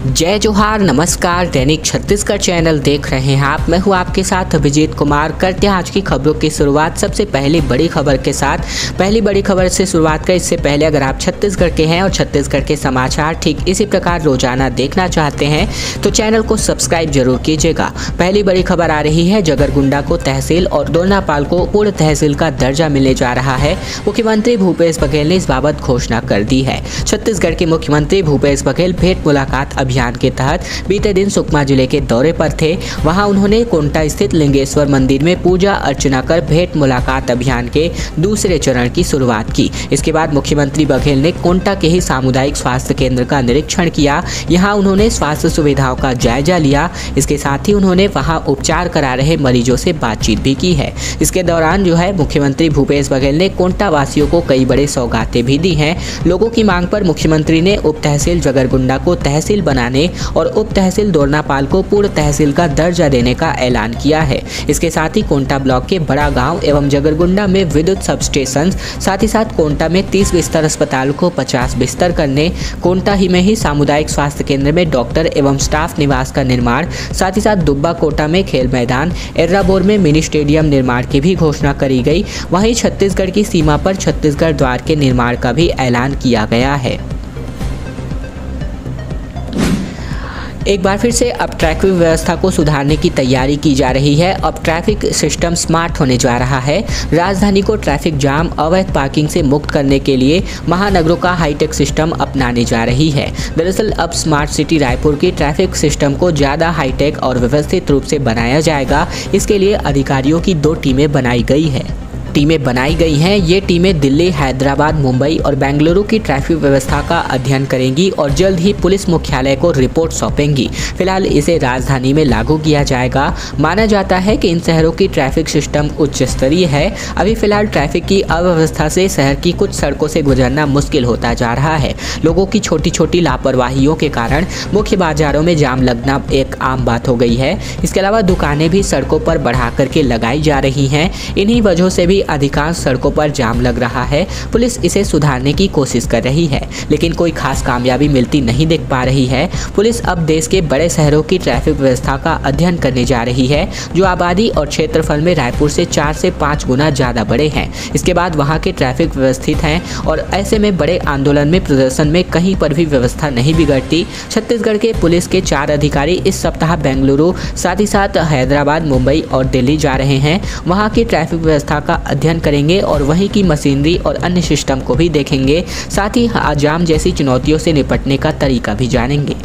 जय जोहार, नमस्कार। दैनिक छत्तीसगढ़ चैनल देख रहे हैं आप। मैं हूं आपके साथ अभिजीत कुमार। करते हैं आज की खबरों की शुरुआत सबसे पहली बड़ी खबर के साथ। पहली बड़ी खबर से शुरुआत करें। इससे पहले अगर आप छत्तीसगढ़ के हैं और छत्तीसगढ़ के समाचार ठीक इसी प्रकार रोजाना देखना चाहते हैं तो चैनल को सब्सक्राइब जरूर कीजिएगा। पहली बड़ी खबर आ रही है, जगरगुंडा को तहसील और दोरनापाल को पूर्ण तहसील का दर्जा मिलने जा रहा है। मुख्यमंत्री भूपेश बघेल ने इस बाबत घोषणा कर दी है। छत्तीसगढ़ के मुख्यमंत्री भूपेश बघेल भेंट मुलाकात अभियान के तहत बीते दिन सुकमा जिले के दौरे पर थे। वहां उन्होंने कोंटा स्थित लिंगेश्वर मंदिर में पूजा अर्चना कर भेंट मुलाकात अभियान के दूसरे चरण की शुरुआत की। इसके बाद मुख्यमंत्री बघेल ने कोंटा के ही सामुदायिक स्वास्थ्य केंद्र का निरीक्षण किया। यहां उन्होंने स्वास्थ्य सुविधाओं का जायजा लिया। इसके साथ ही उन्होंने वहां उपचार करा रहे मरीजों से बातचीत भी की है। इसके दौरान मुख्यमंत्री भूपेश बघेल ने कोंटा वासियों को कई बड़े सौगातें भी दी हैं। लोगों की मांग पर मुख्यमंत्री ने उप तहसील जगरगुंडा को तहसील बनाने और उप तहसील दोरनापाल को पूर्ण तहसील का दर्जा देने का ऐलान किया है। इसके साथ ही कोंटा ब्लॉक के बड़ा गांव एवं जगरगुंडा में विद्युत सबस्टेशन, साथ ही साथ कोंटा में 30 बिस्तर अस्पताल को 50 बिस्तर करने, कोंटा ही में ही सामुदायिक स्वास्थ्य केंद्र में डॉक्टर एवं स्टाफ निवास का निर्माण, साथ ही साथ दुब्बा कोटा में खेल मैदान, एर्राबोर में मिनी स्टेडियम निर्माण की भी घोषणा करी गई। वहीं छत्तीसगढ़ की सीमा पर छत्तीसगढ़ द्वार के निर्माण का भी ऐलान किया गया है। एक बार फिर से अब ट्रैफिक व्यवस्था को सुधारने की तैयारी की जा रही है। अब ट्रैफिक सिस्टम स्मार्ट होने जा रहा है। राजधानी को ट्रैफिक जाम, अवैध पार्किंग से मुक्त करने के लिए महानगरों का हाईटेक सिस्टम अपनाने जा रही है। दरअसल अब स्मार्ट सिटी रायपुर की ट्रैफिक सिस्टम को ज़्यादा हाईटेक और व्यवस्थित रूप से बनाया जाएगा। इसके लिए अधिकारियों की 2 टीमें बनाई गई हैं। ये टीमें दिल्ली, हैदराबाद, मुंबई और बेंगलुरु की ट्रैफिक व्यवस्था का अध्ययन करेंगी और जल्द ही पुलिस मुख्यालय को रिपोर्ट सौंपेंगी। फिलहाल इसे राजधानी में लागू किया जाएगा। माना जाता है कि इन शहरों की ट्रैफिक सिस्टम उच्च स्तरीय है। अभी फिलहाल ट्रैफिक की अव्यवस्था से शहर की कुछ सड़कों से गुजरना मुश्किल होता जा रहा है। लोगों की छोटी छोटी लापरवाहियों के कारण मुख्य बाजारों में जाम लगना एक आम बात हो गई है। इसके अलावा दुकानें भी सड़कों पर बढ़ा करके लगाई जा रही हैं। इन्हीं वजहों से भी अधिकांश सड़कों पर जाम लग रहा है। पुलिस इसे सुधारने की कोशिश कर रही है, लेकिन कोई खास कामयाबी मिलती नहीं दिख पा रही है। पुलिस अब देश के बड़े शहरों की ट्रैफिक व्यवस्था का अध्ययन करने जा रही है, जो आबादी और क्षेत्रफल में रायपुर से 4 से 5 गुना ज़्यादा बड़े हैं। इसके बाद वहाँ के ट्रैफिक व्यवस्थित हैं और ऐसे में बड़े आंदोलन में, प्रदर्शन में कहीं पर भी व्यवस्था नहीं बिगड़ती। छत्तीसगढ़ के पुलिस के 4 अधिकारी इस सप्ताह बेंगलुरु, साथ ही साथ हैदराबाद, मुंबई और दिल्ली जा रहे हैं। वहाँ की ट्रैफिक व्यवस्था का अध्ययन करेंगे और वहीं की मशीनरी और अन्य सिस्टम को भी देखेंगे। साथ ही जाम जैसी चुनौतियों से निपटने का तरीका भी जानेंगे।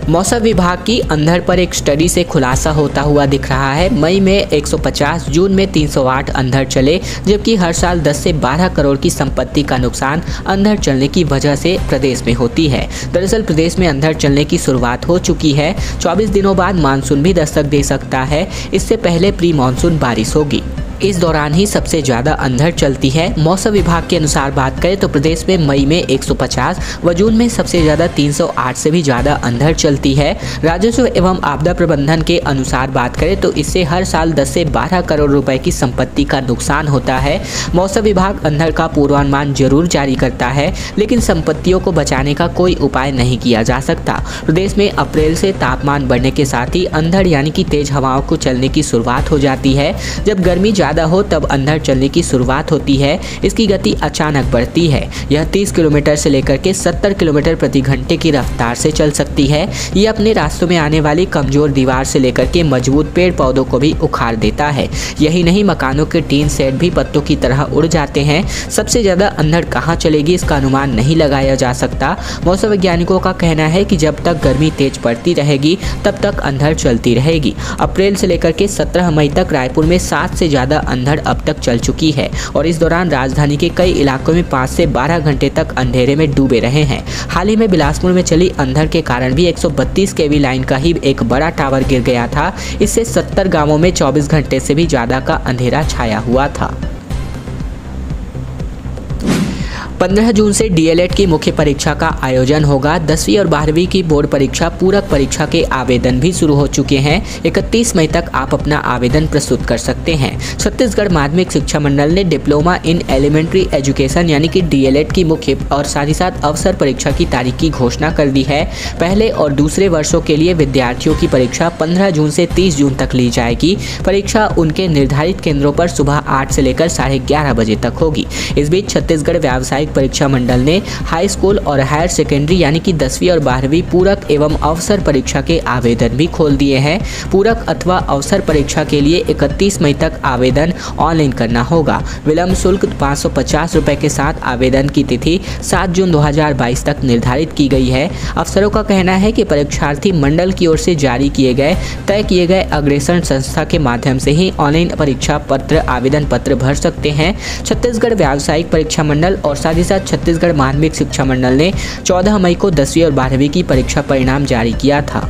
मौसम विभाग की अंधड़ पर एक स्टडी से खुलासा होता हुआ दिख रहा है। मई में 150, जून में 308 अंधड़ चले, जबकि हर साल 10 से 12 करोड़ की संपत्ति का नुकसान अंधड़ चलने की वजह से प्रदेश में होती है। दरअसल प्रदेश में अंधड़ चलने की शुरुआत हो चुकी है। 24 दिनों बाद मानसून भी दस्तक दे सकता है। इससे पहले प्री मानसून बारिश होगी। इस दौरान ही सबसे ज़्यादा अंधड़ चलती है। मौसम विभाग के अनुसार बात करें तो प्रदेश में मई में 150 व जून में सबसे ज़्यादा 308 से भी ज़्यादा अंधड़ चलती है। राजस्व एवं आपदा प्रबंधन के अनुसार बात करें तो इससे हर साल 10 से 12 करोड़ रुपए की संपत्ति का नुकसान होता है। मौसम विभाग अंधड़ का पूर्वानुमान जरूर जारी करता है, लेकिन संपत्तियों को बचाने का कोई उपाय नहीं किया जा सकता। प्रदेश में अप्रैल से तापमान बढ़ने के साथ ही अंधड़ यानी कि तेज हवाओं को चलने की शुरुआत हो जाती है। जब गर्मी ज़्यादा हो तब अंधड़ चलने की शुरुआत होती है। इसकी गति अचानक बढ़ती है। यह 30 किलोमीटर से लेकर के 70 किलोमीटर प्रति घंटे की रफ्तार से चल सकती है। ये अपने रास्तों में आने वाली कमजोर दीवार से लेकर के मजबूत पेड़ पौधों को भी उखाड़ देता है। यही नहीं, मकानों के टीन सेट भी पत्तों की तरह उड़ जाते हैं। सबसे ज्यादा अंधड़ कहाँ चलेगी इसका अनुमान नहीं लगाया जा सकता। मौसम वैज्ञानिकों का कहना है कि जब तक गर्मी तेज पड़ती रहेगी तब तक अंधड़ चलती रहेगी। अप्रैल से लेकर के 17 मई तक रायपुर में 7 से ज्यादा अंधड़ अब तक चल चुकी है और इस दौरान राजधानी के कई इलाकों में 5 से 12 घंटे तक अंधेरे में डूबे रहे हैं। हाल ही में बिलासपुर में चली अंधड़ के कारण भी 132 केवी लाइन का ही एक बड़ा टावर गिर गया था। इससे 70 गांवों में 24 घंटे से भी ज्यादा का अंधेरा छाया हुआ था। 15 जून से डीएलएड की मुख्य परीक्षा का आयोजन होगा। 10वीं और 12वीं की बोर्ड परीक्षा पूरक परीक्षा के आवेदन भी शुरू हो चुके हैं। 31 मई तक आप अपना आवेदन प्रस्तुत कर सकते हैं। छत्तीसगढ़ माध्यमिक शिक्षा मंडल ने डिप्लोमा इन एलिमेंट्री एजुकेशन यानी कि डीएलएड की मुख्य और साथ ही साथ अवसर परीक्षा की तारीख की घोषणा कर दी है। पहले और दूसरे वर्षों के लिए विद्यार्थियों की परीक्षा 15 जून से 30 जून तक ली जाएगी। परीक्षा उनके निर्धारित केंद्रों पर सुबह 8 से लेकर 11:30 बजे तक होगी। इस बीच छत्तीसगढ़ व्यावसायिक परीक्षा मंडल ने हाई स्कूल और हायर सेकेंडरी यानी कि 10वीं और 12वीं पूरक एवं अवसर परीक्षा के आवेदन भी खोल दिए हैं। पूरक अथवा अवसर परीक्षा के लिए 31 मई तक आवेदन ऑनलाइन करना होगा। विलंब शुल्क 550 रुपये के साथ आवेदन की तिथि 7 जून 2022 तक निर्धारित की गई है। अफसरों का कहना है कि परीक्षार्थी मंडल की ओर से जारी तय किए गए अग्रेसर संस्था के माध्यम से ही ऑनलाइन परीक्षा पत्र आवेदन पत्र भर सकते हैं। छत्तीसगढ़ व्यावसायिक परीक्षा मंडल और साथ ही साथ छत्तीसगढ़ माध्यमिक शिक्षा मंडल ने 14 मई को 10वीं और 12वीं की परीक्षा परिणाम जारी किया था।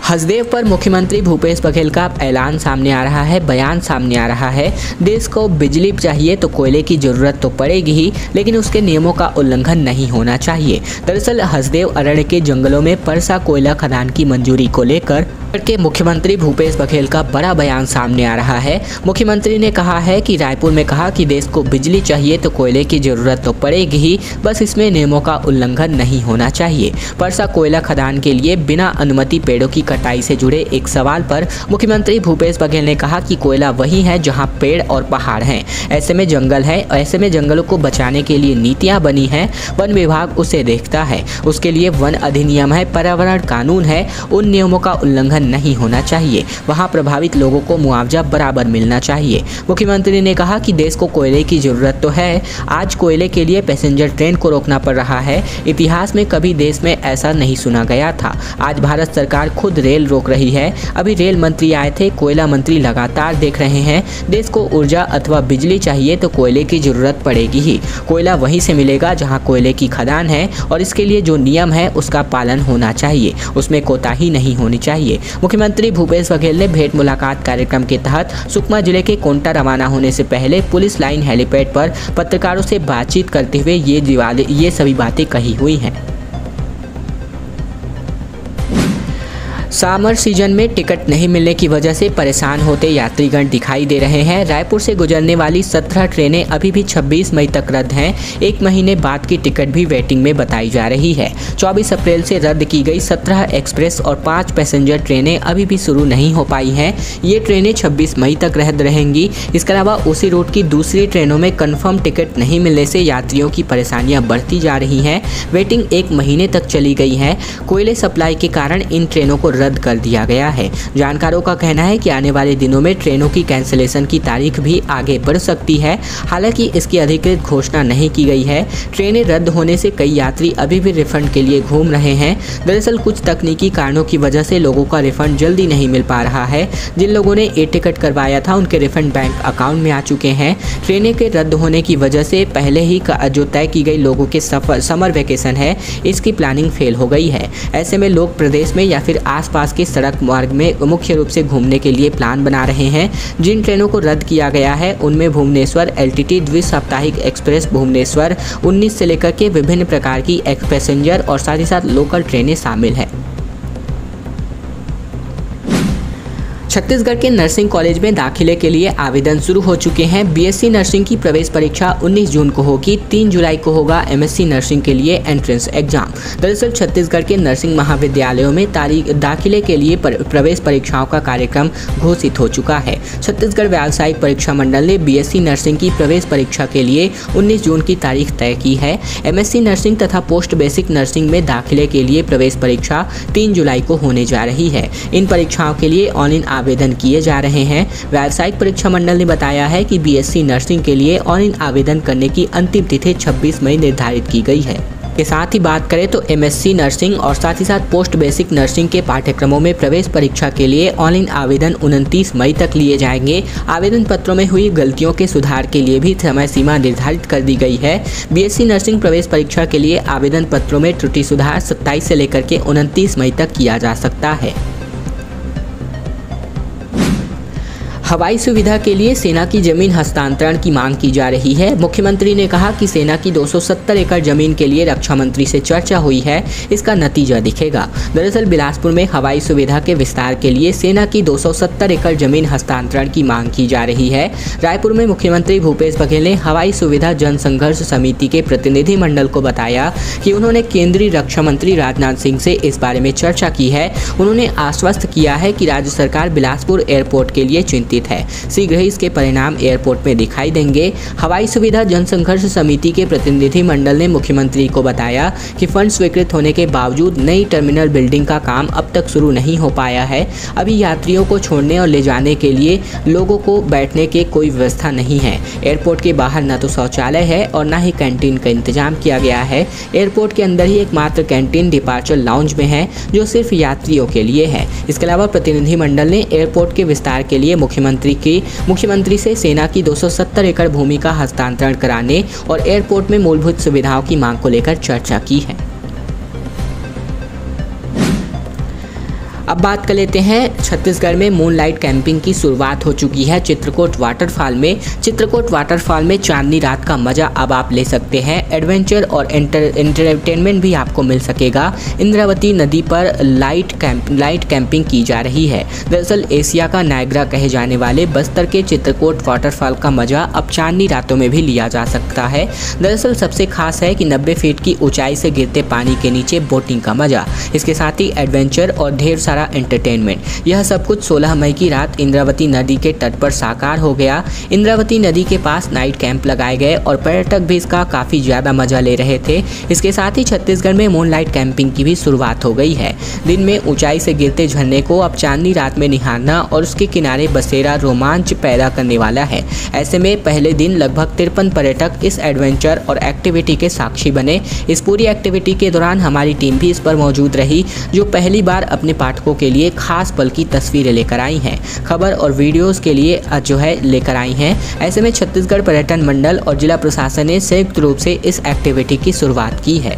हसदेव पर मुख्यमंत्री भूपेश बघेल का ऐलान सामने आ रहा है, बयान सामने आ रहा है। देश को बिजली चाहिए तो कोयले की जरूरत तो पड़ेगी ही, लेकिन उसके नियमों का उल्लंघन नहीं होना चाहिए। दरअसल हसदेव अरण्य के जंगलों में परसा कोयला खदान की मंजूरी को लेकर के मुख्यमंत्री भूपेश बघेल का बड़ा बयान सामने आ रहा है। मुख्यमंत्री ने कहा है कि रायपुर में कहा कि देश को बिजली चाहिए तो कोयले की जरूरत तो पड़ेगी ही, बस इसमें नियमों का उल्लंघन नहीं होना चाहिए। परसा कोयला खदान के लिए बिना अनुमति पेड़ों की कटाई से जुड़े एक सवाल पर मुख्यमंत्री भूपेश बघेल ने कहा कि कोयला वही है जहां पेड़ और पहाड़ हैं, ऐसे में जंगल है। ऐसे में जंगलों को बचाने के लिए नीतियां बनी हैं, वन विभाग उसे देखता है, उसके लिए वन अधिनियम है, पर्यावरण कानून है, उन नियमों का उल्लंघन नहीं होना चाहिए। वहां प्रभावित लोगों को मुआवजा बराबर मिलना चाहिए। मुख्यमंत्री ने कहा कि देश को कोयले की जरूरत तो है, आज कोयले के लिए पैसेंजर ट्रेन को रोकना पड़ रहा है। इतिहास में कभी देश में ऐसा नहीं सुना गया था। आज भारत सरकार खुद रेल रोक रही है। अभी रेल मंत्री आए थे, कोयला मंत्री लगातार देख रहे हैं। देश को ऊर्जा अथवा बिजली चाहिए तो कोयले की जरूरत पड़ेगी ही। कोयला वहीं से मिलेगा जहां कोयले की खदान है और इसके लिए जो नियम है उसका पालन होना चाहिए, उसमें कोताही नहीं होनी चाहिए। मुख्यमंत्री भूपेश बघेल ने भेंट मुलाकात कार्यक्रम के तहत सुकमा जिले के कोंटा रवाना होने से पहले पुलिस लाइन हेलीपैड पर पत्रकारों से बातचीत करते हुए ये सभी बातें कही हुई हैं। समर सीजन में टिकट नहीं मिलने की वजह से परेशान होते यात्रीगण दिखाई दे रहे हैं। रायपुर से गुजरने वाली 17 ट्रेनें अभी भी 26 मई तक रद्द हैं। 1 महीने बाद की टिकट भी वेटिंग में बताई जा रही है। 24 अप्रैल से रद्द की गई 17 एक्सप्रेस और 5 पैसेंजर ट्रेनें अभी भी शुरू नहीं हो पाई हैं। ये ट्रेनें 26 मई तक रद्द रहेंगी। इसके अलावा उसी रूट की दूसरी ट्रेनों में कन्फर्म टिकट नहीं मिलने से यात्रियों की परेशानियां बढ़ती जा रही हैं। वेटिंग 1 महीने तक चली गई है। कोयले सप्लाई के कारण इन ट्रेनों को रद्द कर दिया गया है। जानकारों का कहना है कि आने वाले दिनों में ट्रेनों की कैंसिलेशन की तारीख भी आगे बढ़ सकती है। हालांकि इसकी अधिकृत घोषणा नहीं की गई है। ट्रेनें रद्द होने से कई यात्री अभी भी रिफंड के लिए घूम रहे हैं। दरअसल कुछ तकनीकी कारणों की वजह से लोगों का रिफंड जल्दी नहीं मिल पा रहा है। जिन लोगों ने टिकट करवाया था उनके रिफंड बैंक अकाउंट में आ चुके हैं। ट्रेनें के रद्द होने की वजह से पहले ही जो तय की गई लोगों के समर वेकेशन है, इसकी प्लानिंग फेल हो गई है। ऐसे में लोग प्रदेश में या फिर आसपास के सड़क मार्ग में मुख्य रूप से घूमने के लिए प्लान बना रहे हैं। जिन ट्रेनों को रद्द किया गया है उनमें भुवनेश्वर एलटीटी द्विसाप्ताहिक एक्सप्रेस भुवनेश्वर 19 से लेकर के विभिन्न प्रकार की पैसेंजर और साथ ही साथ लोकल ट्रेनें शामिल हैं। छत्तीसगढ़ के नर्सिंग कॉलेज में दाखिले के लिए आवेदन शुरू हो चुके हैं। बीएससी नर्सिंग की प्रवेश परीक्षा 19 जून को होगी। 3 जुलाई को होगा एमएससी नर्सिंग के लिए एंट्रेंस एग्जाम। दरअसल छत्तीसगढ़ के नर्सिंग महाविद्यालयों में दाखिले के लिए प्रवेश परीक्षाओं का कार्यक्रम घोषित हो चुका है। छत्तीसगढ़ व्यावसायिक परीक्षा मंडल ने बीएससी नर्सिंग की प्रवेश परीक्षा के लिए 19 जून की तारीख तय की है। एमएससी नर्सिंग तथा पोस्ट बेसिक नर्सिंग में दाखिले के लिए प्रवेश परीक्षा 3 जुलाई को होने जा रही है। इन परीक्षाओं के लिए ऑनलाइन आवेदन किए जा रहे हैं। व्यावसायिक परीक्षा मंडल ने बताया है कि बीएससी नर्सिंग के लिए ऑनलाइन आवेदन करने की अंतिम तिथि 26 मई निर्धारित की गई है। के साथ ही बात करें तो एमएससी नर्सिंग और साथ ही साथ पोस्ट बेसिक नर्सिंग के पाठ्यक्रमों में प्रवेश परीक्षा के लिए ऑनलाइन आवेदन 29 मई तक लिए जाएंगे। आवेदन पत्रों में हुई गलतियों के सुधार के लिए भी समय सीमा निर्धारित कर दी गई है। बीएससी नर्सिंग प्रवेश परीक्षा के लिए आवेदन पत्रों में त्रुटि सुधार 27 से लेकर के 29 मई तक किया जा सकता है। हवाई सुविधा के लिए सेना की जमीन हस्तांतरण की मांग की जा रही है। मुख्यमंत्री ने कहा कि सेना की 270 एकड़ जमीन के लिए रक्षा मंत्री से चर्चा हुई है, इसका नतीजा दिखेगा। दरअसल बिलासपुर में हवाई सुविधा के विस्तार के लिए सेना की 270 एकड़ जमीन हस्तांतरण की मांग की जा रही है। रायपुर में मुख्यमंत्री भूपेश बघेल ने हवाई सुविधा जन संघर्ष समिति के प्रतिनिधि मंडल को बताया कि उन्होंने केंद्रीय रक्षा मंत्री राजनाथ सिंह से इस बारे में चर्चा की है। उन्होंने आश्वस्त किया है कि राज्य सरकार बिलासपुर एयरपोर्ट के लिए चिंतित है, शीघ्र ही इसके परिणाम एयरपोर्ट में दिखाई देंगे। हवाई सुविधा जनसंघर्ष समिति के प्रतिनिधि मंडल ने मुख्यमंत्री को बताया कि फंड स्वीकृत होने के बावजूद नई टर्मिनल बिल्डिंग का काम अब तक शुरू नहीं हो पाया है। अभी यात्रियों को छोड़ने और ले जाने के लिए लोगों को बैठने के कोई व्यवस्था नहीं है। एयरपोर्ट के बाहर न तो शौचालय है और न ही कैंटीन का इंतजाम किया गया है। एयरपोर्ट के अंदर ही एकमात्र कैंटीन डिपार्चर लाउंज में है, जो सिर्फ यात्रियों के लिए है। इसके अलावा प्रतिनिधि मंडल ने एयरपोर्ट के विस्तार के लिए मुख्यमंत्री से सेना की 270 एकड़ भूमि का हस्तांतरण कराने और एयरपोर्ट में मूलभूत सुविधाओं की मांग को लेकर चर्चा की है। अब बात कर लेते हैं, छत्तीसगढ़ में मूनलाइट कैंपिंग की शुरुआत हो चुकी है। चित्रकोट वाटरफॉल में चांदनी रात का मजा अब आप ले सकते हैं। एडवेंचर और एंटरटेनमेंट भी आपको मिल सकेगा। इंद्रावती नदी पर लाइट कैंपिंग की जा रही है। दरअसल एशिया का नायग्रा कहे जाने वाले बस्तर के चित्रकोट वाटरफॉल का मजा अब चांदनी रातों में भी लिया जा सकता है। दरअसल सबसे खास है कि 90 फीट की ऊंचाई से गिरते पानी के नीचे बोटिंग का मजा, इसके साथ ही एडवेंचर और ढेर सारा एंटरटेनमेंट, यह सब कुछ 16 मई की रात इंद्रावती नदी के तट पर साकार हो गया। इंद्रावती नदी के पास नाइट कैंप लगाए गए और पर्यटक भी इसका काफ़ी ज़्यादा मजा ले रहे थे। इसके साथ ही छत्तीसगढ़ में मूनलाइट कैंपिंग की भी शुरुआत हो गई है। दिन में ऊंचाई से गिरते झरने को अब चांदनी रात में निहारना और उसके किनारे बसेरा रोमांच पैदा करने वाला है। ऐसे में पहले दिन लगभग 53 पर्यटक इस एडवेंचर और एक्टिविटी के साक्षी बने। इस पूरी एक्टिविटी के दौरान हमारी टीम भी इस पर मौजूद रही, जो पहली बार अपने पाठकों के लिए खास पल की तस्वीरें लेकर आई हैं, खबर और वीडियोस के लिए लेकर आई हैं। ऐसे में छत्तीसगढ़ पर्यटन मंडल और जिला प्रशासन ने संयुक्त रूप से इस एक्टिविटी की शुरुआत की है।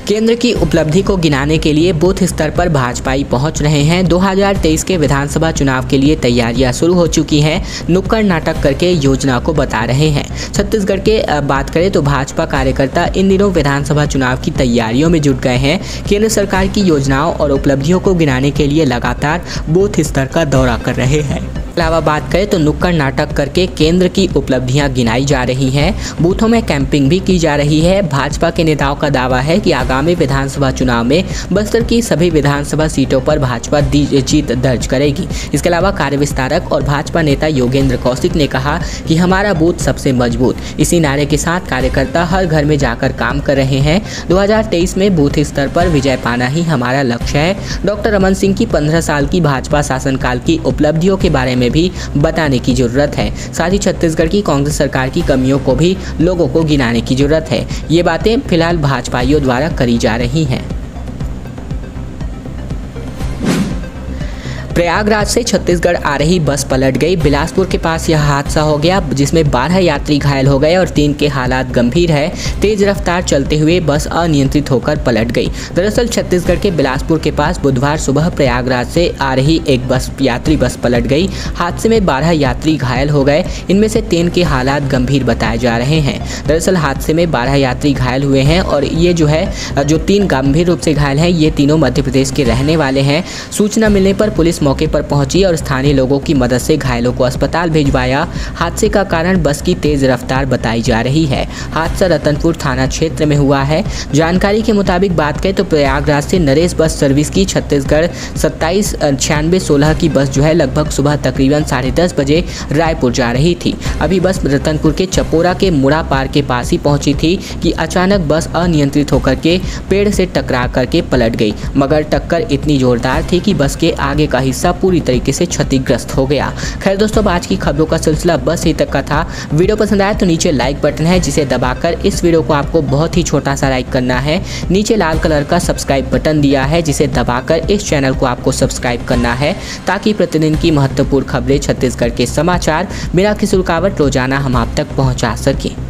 केंद्र की उपलब्धि को गिनाने के लिए बूथ स्तर पर भाजपाई पहुंच रहे हैं। 2023 के विधानसभा चुनाव के लिए तैयारियां शुरू हो चुकी हैं। नुक्कड़ नाटक करके योजना को बता रहे हैं। छत्तीसगढ़ के बात करें तो भाजपा कार्यकर्ता इन दिनों विधानसभा चुनाव की तैयारियों में जुट गए हैं। केंद्र सरकार की योजनाओं और उपलब्धियों को गिनाने के लिए लगातार बूथ स्तर का दौरा कर रहे हैं। अलावा बात करें तो नुक्कड़ नाटक करके केंद्र की उपलब्धियां गिनाई जा रही हैं। बूथों में कैंपिंग भी की जा रही है। भाजपा के नेताओं का दावा है कि आगामी विधानसभा चुनाव में बस्तर की सभी विधानसभा सीटों पर भाजपा जीत दर्ज करेगी। इसके अलावा कार्य विस्तारक और भाजपा नेता योगेंद्र कौशिक ने कहा कि हमारा बूथ सबसे मजबूत, इसी नारे के साथ कार्यकर्ता हर घर में जाकर काम कर रहे हैं। 2023 में बूथ स्तर पर विजय पाना ही हमारा लक्ष्य है। डॉक्टर रमन सिंह की 15 साल की भाजपा शासनकाल की उपलब्धियों के बारे में भी बताने की जरूरत है। साथ ही छत्तीसगढ़ की कांग्रेस सरकार की कमियों को भी लोगों को गिनाने की जरूरत है। ये बातें फिलहाल भाजपाइयों द्वारा करी जा रही हैं। प्रयागराज से छत्तीसगढ़ आ रही बस पलट गई। बिलासपुर के पास यह हादसा हो गया, जिसमें 12 यात्री घायल हो गए और 3 के हालात गंभीर है। तेज रफ्तार चलते हुए बस अनियंत्रित होकर पलट गई। दरअसल छत्तीसगढ़ के बिलासपुर के पास बुधवार सुबह प्रयागराज से आ रही एक यात्री बस पलट गई। हादसे में 12 यात्री घायल हो गए। इनमें से 3 के हालात गंभीर बताए जा रहे हैं। दरअसल हादसे में 12 यात्री घायल हुए हैं और ये जो 3 गंभीर रूप से घायल हैं, ये तीनों मध्य प्रदेश के रहने वाले हैं। सूचना मिलने पर पुलिस मौके पर पहुंची और स्थानीय लोगों की मदद से घायलों को अस्पताल भिजवाया। हादसे का कारण बस की तेज रफ्तार बताई जा रही है। हादसा रतनपुर थाना क्षेत्र में हुआ है। जानकारी के मुताबिक बात करें तो प्रयागराज से नरेश बस सर्विस की छत्तीसगढ़ 279616 की बस लगभग सुबह तकरीबन 10:30 बजे रायपुर जा रही थी। अभी बस रतनपुर के चपोरा के मुड़ा पार के पास ही पहुंची थी कि अचानक बस अनियंत्रित होकर के पेड़ से टकरा करके पलट गई, मगर टक्कर इतनी जोरदार थी कि बस के आगे का हिस्सा पूरी तरीके से क्षतिग्रस्त हो गया। खैर दोस्तों, आज की खबरों का सिलसिला बस यहीं तक का था। वीडियो पसंद आया तो नीचे लाइक बटन है, जिसे दबाकर इस वीडियो को आपको बहुत ही छोटा सा लाइक करना है। नीचे लाल कलर का सब्सक्राइब बटन दिया है, जिसे दबाकर इस चैनल को आपको सब्सक्राइब करना है, ताकि प्रतिदिन की महत्वपूर्ण खबरें, छत्तीसगढ़ के समाचार बिना किसी रुकावट रोजाना हम आप तक पहुंचा सकें।